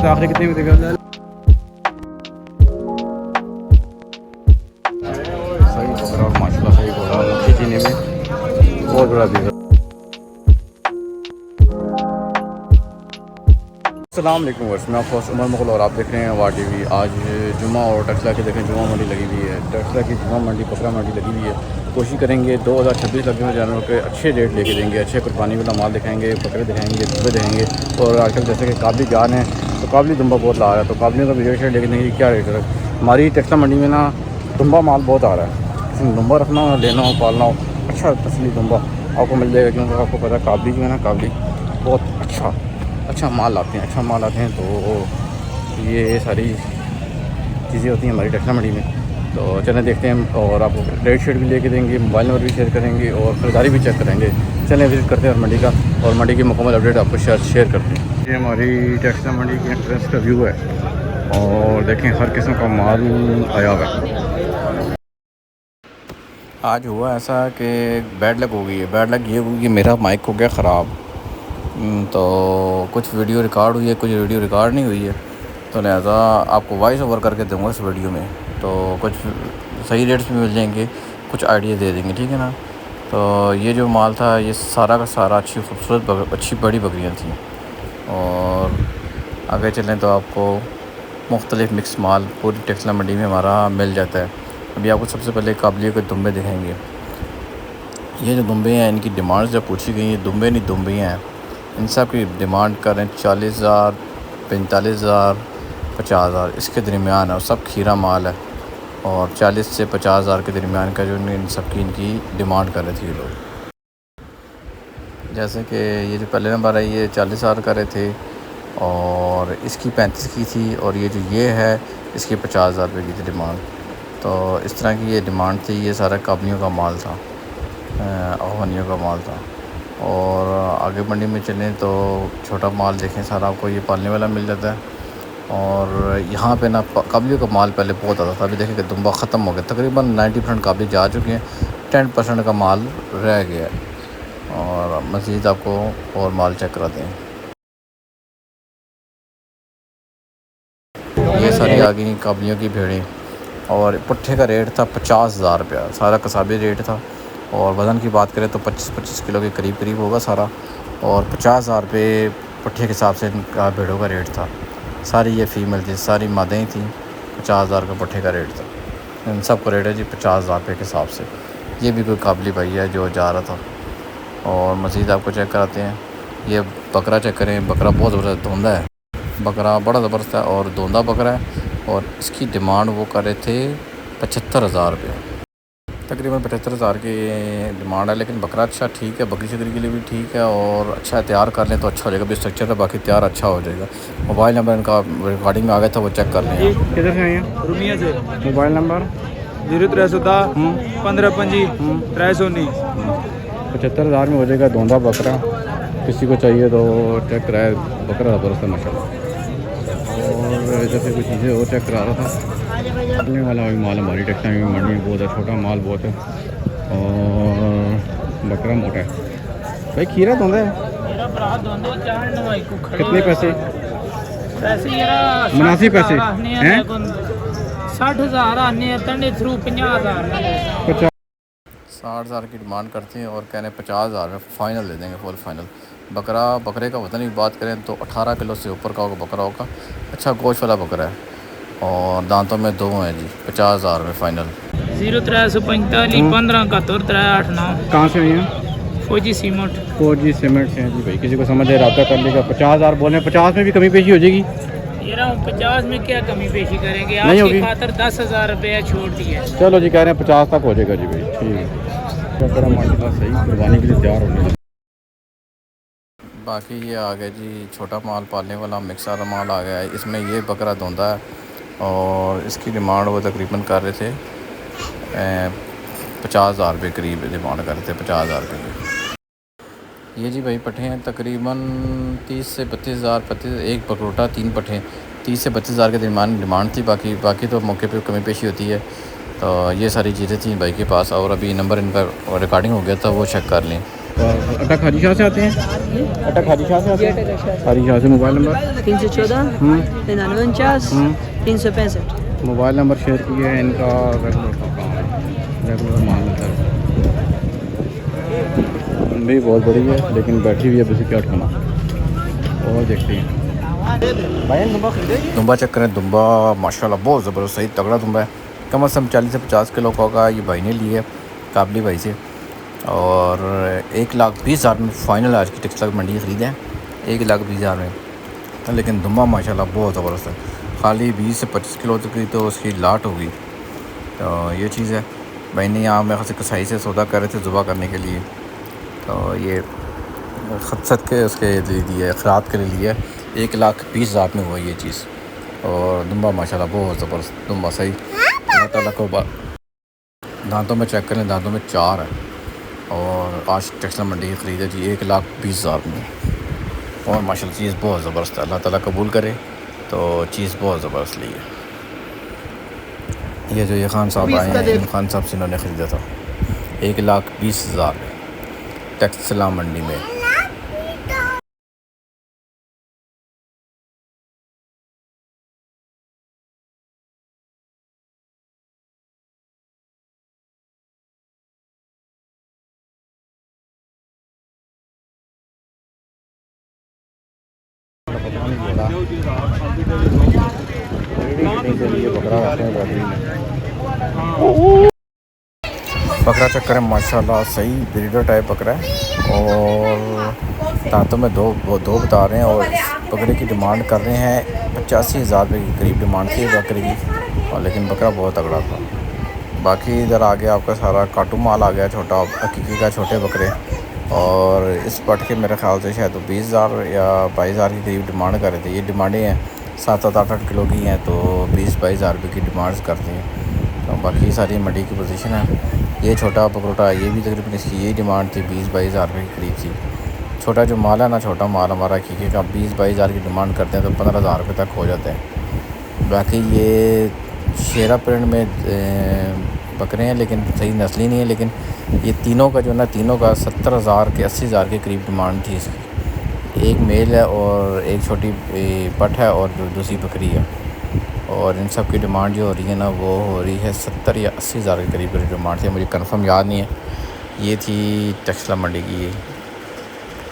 से आखिरी कितने में देगा? सही पकड़ा माशाल्लाह, सही पकड़ा खींचने में बहुत बड़ा दिखा। अस्सलाम वालेकुम वर्ष, मैं आपको उमर मुग़ल और आप देख रहे हैं वार टीवी। आज जुमा और टक्सला की देखें जुमा मंडी लगी हुई है। टक्सला की जुमा मंडी बकरा मंडी लगी हुई है। कोशिश करेंगे 2026 लगे हुए जानवरों के अच्छे रेट लेके देंगे, अच्छे कुर्बानी वाला माल दिखाएंगे, बकरे दिखाएंगे, दुम्बे दिखाएंगे। और आजकल जैसे कि काबली जान है तो काबली दुम्बा बहुत ला रहा है, तो काबलियों का भी रेट लेके देंगे क्या रेट है। हमारी टक्सला मंडी में ना दुम्बा माल बहुत आ रहा है। किसी दुम्बा रखना हो, लेना हो, पालना हो, अच्छा तसली दुम्बा आपको मिल जाएगा। क्योंकि आपको पता है काबली जो है ना, काबली बहुत अच्छा माल लाते हैं, अच्छा माल आते हैं। तो ये सारी चीज़ें होती हैं हमारी टक्सला मंडी में। तो चलें देखते हैं, और आपको रेट शेट भी लेके देंगे, मोबाइल नंबर भी शेयर करेंगे और ख़रीदारी भी चेक करेंगे। चलें विज़िट करते हैं और मंडी का, और मंडी की मुकम्मल अपडेट आपको शेयर करते हैं। ये हमारी टक्सला मंडी की एंट्रेंस का व्यू है, और देखें हर किस्म का माल आया हुआ है। आज हुआ ऐसा कि बैड लक हो गई है। बैड लक ये हुई कि मेरा माइक हो गया ख़राब, तो कुछ वीडियो रिकॉर्ड हुई है, कुछ वीडियो रिकॉर्ड नहीं हुई है। तो लिहाजा आपको वॉइस ओवर करके दूँगा इस वीडियो में, तो कुछ सही रेट्स भी मिल जाएंगे, कुछ आइडिया दे देंगे, ठीक है ना। तो ये जो माल था ये सारा का सारा अच्छी खूबसूरत अच्छी बड़ी बकरियाँ थी। और आगे चलें तो आपको मुख्तलिफ़ मिक्स माल पूरी टक्सला मंडी में हमारा मिल जाता है। अभी आपको सबसे पहले काबलियों के दुम्बे दिखाएंगे। ये जो दुम्बे हैं इनकी डिमांड जब पूछी गई है, दुम्बे नहीं दुम्बियाँ हैं, इन सब की डिमांड करें 40,000, 45,000, 50,000 इसके दरमियान है। और सब खीरा माल है, और 40 से 50,000 के दरमियान का जो इन सब की इनकी डिमांड कर रहे थे ये लोग। जैसे कि ये जो पहले नंबर है ये 40,000 कर रहे थे, और इसकी 35 की थी, और ये जो ये है इसकी 50,000 रुपये की थी डिमांड। तो इस तरह की ये डिमांड थी। ये सारा काबलियों का माल था, अफगानियों का माल था। और आगे मंडी में चलें तो छोटा माल देखें, सारा आपको ये पालने वाला मिल जाता है। और यहाँ पे ना काबलियों का माल पहले बहुत आता था, अभी देखें कि दुम्बा ख़त्म हो गया। तकरीबन 90% काबली जा चुके हैं, 10% का माल रह गया है। और मज़ीद आपको और माल चेक कराते हैं। ये सारी आ गई काबलियों की भेड़ें, और पुट्ठे का रेट था 50,000 रुपया, सारा कसाबी रेट था। और वज़न की बात करें तो 25-25 किलो के करीब होगा सारा। और 50,000 रुपये पुट्ठे के हिसाब से इनका भेड़ों का रेट था। सारी ये फ़ीमेल थी, सारी मादें थी। 50,000 का पुट्ठे का रेट था। इन सब का रेट है जी 50,000 रुपये के हिसाब से। ये भी कोई काबली भाई है जो जा रहा था। और मज़ीद आपको चेक कराते हैं। ये बकरा चेक करें, बकरा बहुत ज़बरदस्त धोंदा है, बकरा बड़ा ज़बरदस्त है और धोंदा बकरा है। और इसकी डिमांड वो कर रहे थे 75,000 रुपये, तकरीबन 75,000 की डिमांड है। लेकिन बकरा अच्छा ठीक है, बकरी शकरी के लिए भी ठीक है, और अच्छा तैयार कर लें तो अच्छा हो जाएगा। भी स्ट्रक्चर है, बाकी तैयार अच्छा हो जाएगा। मोबाइल नंबर इनका रिकॉर्डिंग में आ गया था, वो चेक कर लें। किधर से आए हैं? रुमिया से। Mobile number 0310 1525 319। 75,000 में हो जाएगा धोंदा बकरा। किसी को चाहिए तो चेक कराए, बकरा ज़बरदस्त है माशाल्लाह। और जैसे कुछ चीज़ें और चेक करा रहा था, चलने वाला भी माल हमारी टक्सला में मंडी में बहुत है, छोटा माल बहुत है, और बकरा मोटा है। भाई खीरा धोंदा है कितने पैसे? मुनासिब पैसे हैं? 60,000 आने तंडे थ्रू 50,000 60,000 की डिमांड करते हैं, और कह रहे हैं 50,000 में फ़ाइनल दे देंगे, फुल फाइनल। बकरे का वज़न की बात करें तो 18 किलो से ऊपर का होगा बकरा होगा। अच्छा गोश्त वाला बकरा है, और दांतों में 2 हैं जी। 50,000 में फ़ाइनल। 0345 15 71 389। कहाँ से हैं? फौजी सीमेंट। फौजी सीमेंट से हैं जी। भाई किसी को समझ है रब्ता कर लेगा। 50,000 बोले, 50 में भी कमी पेशी हो जाएगी। 50 में क्या कमी पेशी करेंगे, नहीं आपकी होगी। खातर 10,000 रुपया छोड़ दिया। चलो जी, कह रहे हैं 50 तक हो जाएगा जी। भाई ठीक है, बकरा माशाल्लाह सही कुर्बानी के लिए तैयार होने लगा। बाकी ये आ गया जी छोटा माल पालने वाला मिक्स वाला माल आ गया है। इसमें ये बकरा धोंदा है, और इसकी डिमांड वो तकरीबन कर रहे थे 50,000 रुपये करीब डिमांड कर रहे थे, 50,000 के लिए। ये जी भाई पट्ठे हैं तकरीबन 30 से 32,000। एक बकरोटा 3 पट्ठे 30 से 32,000 के दरमियान डिमांड थी। बाकी तो मौके पे कमी पेशी होती है। तो ये सारी चीज़ें थी भाई के पास, और अभी नंबर इनका रिकॉर्डिंग हो गया था, वो चेक कर लें। और अड्डा खाजी शाह से आते हैं? अड्डा खाजी शाह से आते हैं? खाजी शाह से। Mobile number? 314 49 365। Mobile number share किया है इनका। रेगुलर माल मिलता है। भी बहुत बड़ी है लेकिन बैठी हुई है बस क्या उठाना। और देखते हैं दुम्बा चेक करें। दुम्बा माशाल्लाह बहुत ज़बरदस्त सही तगड़ा दुम्बा है। कम से कम 40 से 50 किलो का होगा। ये भाई ने लिए काबली भाई से और 1,20,000 में फ़ाइनल आज की टेक्सटाइल मंडी ख़रीदे हैं 1,20,000 में। तो लेकिन दुम्बा माशाल्लाह बहुत ज़बरदस्त है। खाली 20 से 25 किलो तक की तो उसकी लाट होगी। तो ये चीज़ है। भाई ने यहाँ में कसाई से सौदा कर रहे थे ज़ुबा करने के लिए। तो ये खदसत के उसके लिए ख़राब के लिए 1,20,000 में हुआ ये चीज़। और दुम्बा माशाल्लाह बहुत ज़बरदस्त दुम्बा सही। अल्लाह ताला को दांतों में चेक करें, दांतों में 4 है। और आज टेक्सटाइल मंडी ख़रीदे जी 1,20,000 में। और माशाल्लाह चीज़ बहुत ज़बरदस्त है। अल्लाह ताला कबूल करे। तो चीज़ बहुत ज़बरदस्त ली है। ये जो ये खान साहब आए हैं, इन खान साहब से इन्होंने ख़रीदा था 1,20,000 में टेक्सटाइल मंडी में। बकरा चक्कर है माशाल्लाह सही ब्रीडर टाइप बकरा है। और दांतों में दो बता रहे हैं। और बकरे की डिमांड कर रहे हैं 85,000 रुपये के करीब डिमांड थी बकरे की। और लेकिन बकरा बहुत तगड़ा था। बाकी इधर आगे आपका सारा काटू माल आ गया छोटा हकीकी का छोटे बकरे। और इस पट के मेरे ख्याल से शायद 20,000 या 22,000 के करीब डिमांड कर रहे थे। ये डिमांडें हैं 7-7 8-8 किलो की हैं तो 20-22,000 रुपये की डिमांड्स करते हैं। तो बाकी सारी मंडी की पोजीशन है। ये छोटा पकड़ोटा ये भी तकरीबन इसकी यही डिमांड थी 20-22,000 रुपये के करीब थी। छोटा जो माल है ना छोटा माल हमारा हकीकी का 20-22,000 की डिमांड करते हैं तो 15,000 रुपये तक हो जाते हैं। बाकी ये शेरा प्रिंट में बकरे हैं लेकिन सही नस्ली नहीं है। लेकिन ये तीनों का जो ना तीनों का 70,000 के 80,000 के करीब डिमांड थी इसकी। एक मेल है और एक छोटी पट है और जो दूसरी बकरी है। और इन सब की डिमांड जो हो रही है ना वो हो रही है 70 या 80,000 के करीब डिमांड थी। मुझे कंफर्म याद नहीं है। ये थी टेक्सटाइल मंडी की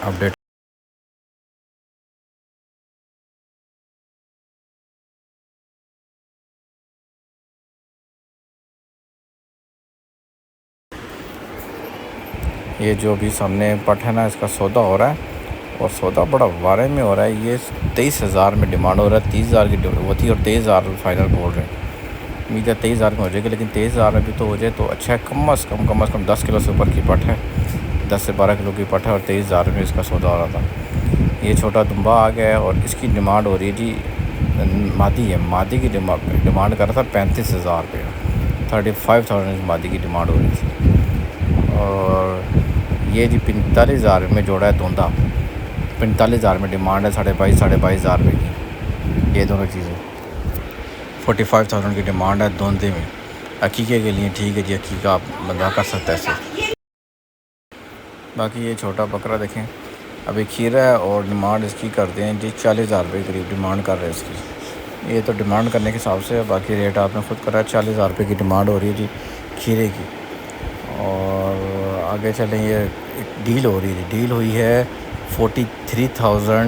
अपडेट। ये जो अभी सामने पट है ना इसका सौदा हो रहा है। और सौदा बड़ा वारे में हो रहा है। ये 23,000 में डिमांड हो रहा है। 30,000 की वो थी और 23,000 फाइनल बोल रहे हैं। उम्मीद है 23,000 में हो जाएगी। लेकिन 23,000 में भी तो हो जाए तो अच्छा है। कम से कम 10 किलो से ऊपर की पट है। 10 से 12 किलो की पट है और 23,000 में इसका सौदा हो रहा था। ये छोटा दुम्बा आ गया है और इसकी डिमांड हो रही है जी मादी है। मादी की डिमांड कर रहा था 35,000 रुपये। 35,000 मादी की डिमांड हो रही थी। और ये जी 45,000 में जोड़ा है धोंदा। 45,000 में डिमांड है 22,500 रुपये की। ये दोनों चीज़ें 45,000 की डिमांड है धोंदे में। अकीके के लिए ठीक है जी अकीका आप बंदा कर सकता है इसे। बाकी ये छोटा बकरा देखें अभी खीरा है और डिमांड इसकी करते हैं जी 40,000 रुपये के करीब डिमांड कर रहे हैं इसकी। ये तो डिमांड करने के हिसाब से बाकी रेट आपने ख़ुद करा है। 40,000 रुपये की डिमांड हो रही है जी खीरे की। और आगे चलें ये एक डील हो रही है। डील हुई है 43,000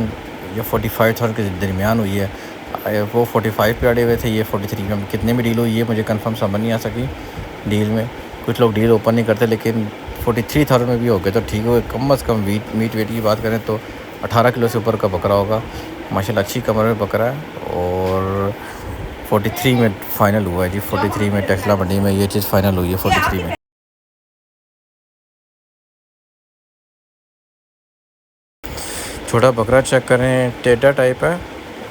या 45,000 के दरमियान हुई है। वो 45 पे अड़े हुए थे। ये 43 में कितने में डील हुई है मुझे कंफर्म समझ नहीं आ सकी डील में। कुछ लोग डील ओपन नहीं करते लेकिन 43,000 में भी हो गए तो ठीक हो। कम से कम मीट वेट की बात करें तो 18 किलो से ऊपर का बकरा होगा। माशाल्लाह अच्छी कमर में बकरा है। और 43 में फ़ाइनल हुआ है जी। 43 में टेक्सटाइल मंडी में ये चीज़ फ़ाइनल हुई है 43 में। छोटा बकरा चेक करें टेढ़ा टाइप है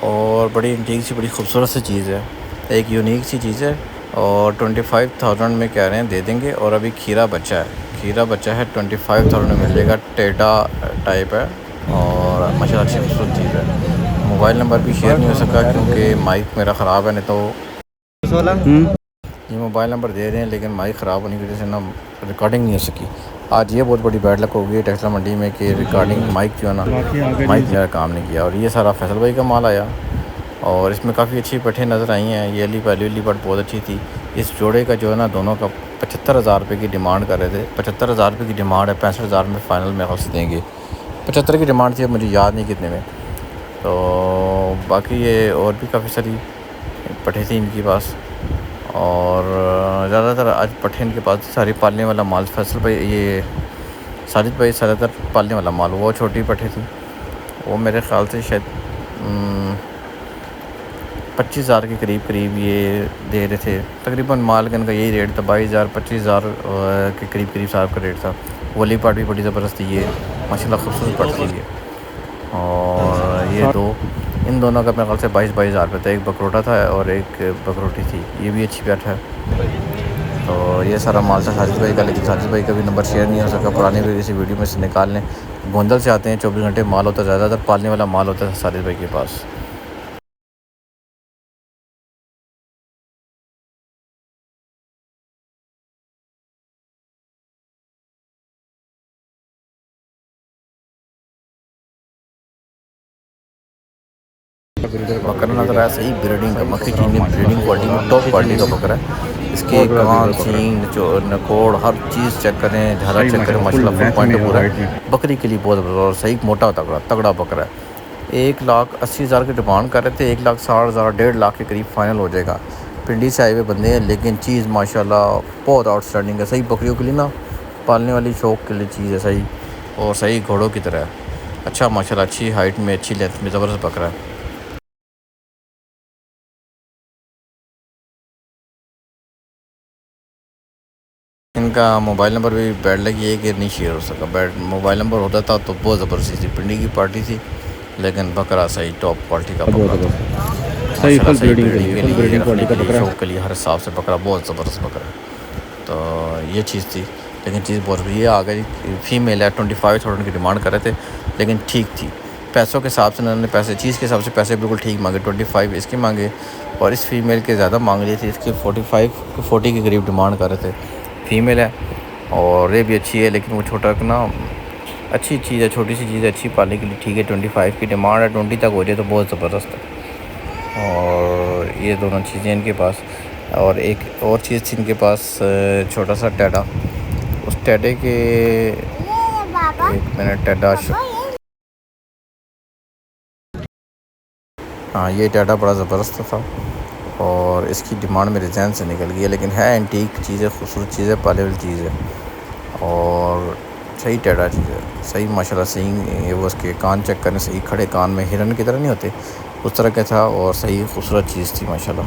और बड़ी इंटीक सी बड़ी खूबसूरत सी चीज़ है। एक यूनिक सी चीज़ है। और 25,000 में कह रहे हैं दे देंगे। और अभी खीरा बच्चा है 25,000 में मिल जाएगा। टेढ़ा टाइप है और माशाल्लाह अच्छी खूबसूरत चीज़ है। मोबाइल नंबर भी शेयर नहीं हो सका क्योंकि माइक मेरा ख़राब है। नहीं तो ये मोबाइल नंबर दे रहे हैं लेकिन माइक ख़राब होने की वजह से ना रिकॉर्डिंग नहीं हो सकी। आज ये बहुत बड़ी बैड लक हो गई टेक्सला मंडी में कि रिकॉर्डिंग माइक जो है ना, माइक मेरा काम नहीं किया। और ये सारा फैसल भाई का माल आया और इसमें काफ़ी अच्छी पट्ठे नज़र आई हैं। ये वाली पट बहुत अच्छी थी। इस जोड़े का जो है ना, दोनों का 75,000 रुपये की डिमांड कर रहे थे। 75,000 रुपये की डिमांड है, 65,000 में फ़ाइनल में हौस देंगे। 75 की डिमांड थी, अब मुझे याद नहीं कितने में। तो बाकी ये और भी काफ़ी सारी पट्टे थी इनके पास और ज़्यादातर आज पट्टे इनके पास सारी पालने वाला माल फैसल भाई, ये साजिद भाई ज़्यादातर पालने वाला माल, वो छोटी पट्टे थी, वो मेरे ख़्याल से शायद 25,000 के करीब ये दे रहे थे तकरीबन। माल का इनका यही रेट था, 22,000 25,000 के करीब साहब का रेट था। वली पार्ट भी बड़ी ज़बरदस्त थी, ये माशाल्लाह खूबसूरत पट थी ये। और ये दो, इन दोनों का मेरे ख्याल से 22,000 रुपये था। एक बकरोटा था और एक बकरोटी थी, ये भी अच्छी बैठ है। तो ये सारा माल था साजिद भाई का, लेकिन साजिद भाई का भी नंबर शेयर नहीं हो सका। पुरानी इसी वीडियो में से निकाल लें। गोंदल से आते हैं, 24 घंटे माल होता है, ज़्यादातर पालने वाला माल होता है साजिद भाई के पास। बकरा नजर आया, सही ब्रीडिंग का, मक्खी चीनी ब्रीडिंग क्वालिटी में टॉप क्वालिटी का बकरा है। इसके कान, सींग, नकोड़, हर चीज़ चेक करें, झाला चेक करें, माशाल्लाह फुल पॉइंट पूरा है। बकरी के लिए बहुत और सही मोटा तगड़ा बकरा है। 1,80,000 की डिमांड कर रहे थे, 1,60,000 1.5 लाख के करीब फाइनल हो जाएगा। पिंडी से आए हुए बंदे हैं, लेकिन चीज़ माशाल्लाह बहुत आउटस्टैंडिंग है। सही बकरियों के लिए ना, पालने वाली शौक़ के लिए चीज़ है सही, और सही घोड़ों की तरह है। अच्छा माशाल्लाह, अच्छी हाइट में, अच्छी लेंथ में ज़बरदस्त बकरा है। इनका मोबाइल नंबर भी बैड लगी है कि नहीं शेयर हो सका। बैड मोबाइल नंबर होता था तो बहुत ज़बरदस्ती थी, पिंडी की पार्टी थी, लेकिन बकरा सही टॉप क्वालिटी का बकरा था। सही फुल ब्रीडिंग के लिए शौक के लिए हर हिसाब से बकरा बहुत ज़बरदस्त बकरा है। तो ये चीज़ थी, लेकिन चीज़ बहुत ये आ गई। फ़ीमेल है, 25,000 की डिमांड कर रहे थे, लेकिन ठीक थी पैसों के हिसाब से। उन्होंने पैसे, चीज़ के हिसाब से पैसे बिल्कुल ठीक मांगे। 25 इसके मांगे और इस फीमेल के ज़्यादा मांग लिए थे। इसके 40 के करीब डिमांड कर रहे थे। फीमेल है और ये भी अच्छी है, लेकिन वो छोटा ना अच्छी चीज़ है, छोटी सी चीज़ है, अच्छी पालने के लिए ठीक है। 25 की डिमांड है, 20 तक हो जाए तो बहुत ज़बरदस्त है। और ये दोनों चीज़ें इनके पास। और एक और चीज़ थी इनके पास, छोटा सा टैडा। उस टैडे के एक मिनट, टैडा, हाँ ये टैडा बड़ा ज़बरदस्त था और इसकी डिमांड मेरे जहन से निकल गई है। लेकिन है एंटीक चीज़ है, खूबसूरत चीज़ है, पाले वाली चीज़ है और सही टैडा चीज़ है। सही माशाल्लाह, सही ये वो उसके कान चेक करें, सही खड़े कान में हिरन की तरह नहीं होते, उस तरह का था और सही खूबसूरत चीज़ थी माशाल्लाह।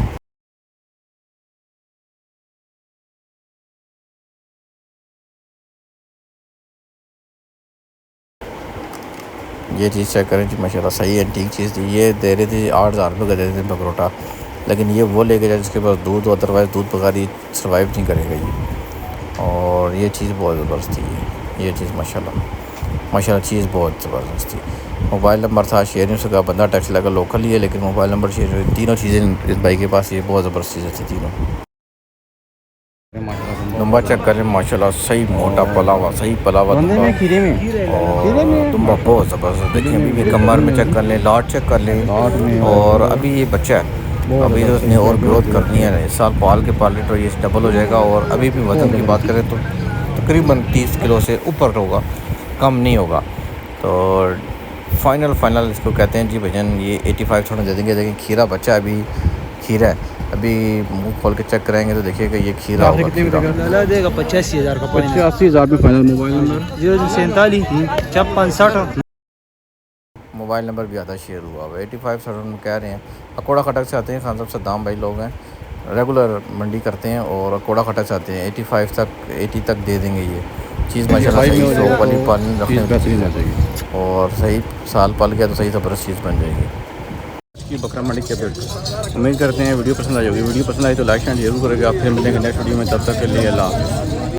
ये चीज़ चेक करें जी माशाल्लाह, सही एंटीक चीज़ थी। ये दे रहे थे 8,000 रुपये का दे रहे थे बकरोटा, लेकिन ये वो लेके जाए जिसके पास दूध, अदरवाइज़ दूध बगैर ये सर्वाइव नहीं करेगा ये। और ये चीज़ बहुत ज़बरदस्त थी, ये चीज़ माशाल्लाह चीज़ बहुत ज़बरदस्त थी। मोबाइल नंबर था, शेयर नहीं हो सका, बंदा टैक्स लगा लोकल ही है, लेकिन मोबाइल नंबर शेयर हुई। तीनों चीज़ें इस भाई के पास, ये बहुत ज़बरदस्त चीज़ें थी तीनों। दुम्बा चेक करें माशाल्लाह, सही मोटा पला हुआ, सही पला हुआ दुम्बा, और दुम्बा बहुत ज़बरदस्त। देखिए अभी भी कमर में चेक कर लें, लाट चेक कर लें, और अभी ये बच्चा है, अभी तो उसने और ग्रोथ करनी है। इस साल पाल के तो ये डबल हो जाएगा। और अभी भी वज़न की बात करें तो तकरीबन 30 किलो से ऊपर होगा, कम नहीं होगा। तो फाइनल इसको कहते हैं जी भजन। ये 85,000 दे देंगे। देखिए खीरा बच्चा, अभी खीरा है, अभी मुंह खोल के चेक कराएंगे तो देखिएगा ये खीरा होगा। देगा 85,000 का, 85,000 में final. Mobile number 047 mobile number भी आधा शेयर हुआ हुआ। 85,000 में कह रहे हैं। अकोड़ा खटक से आते हैं, खान साहब सद्दाम भाई लोग हैं, रेगुलर मंडी करते हैं और अकोड़ा खटक से आते हैं। 85 तक 80 तक दे देंगे ये चीज़ माशाल्लाह। सही शौक वाली पालने रखने और सही साल पाल गया तो सही ज़बरदस्त चीज़ बन जाएगी। की बकरा मंडी के अपडेट उम्मीद करते हैं वीडियो पसंद आ जाएगी। वीडियो पसंद आई तो लाइक शेयर जरूर करेंगे। आप फिर मिलेंगे नेक्स्ट वीडियो में, तब तक के लिए अल्लाह।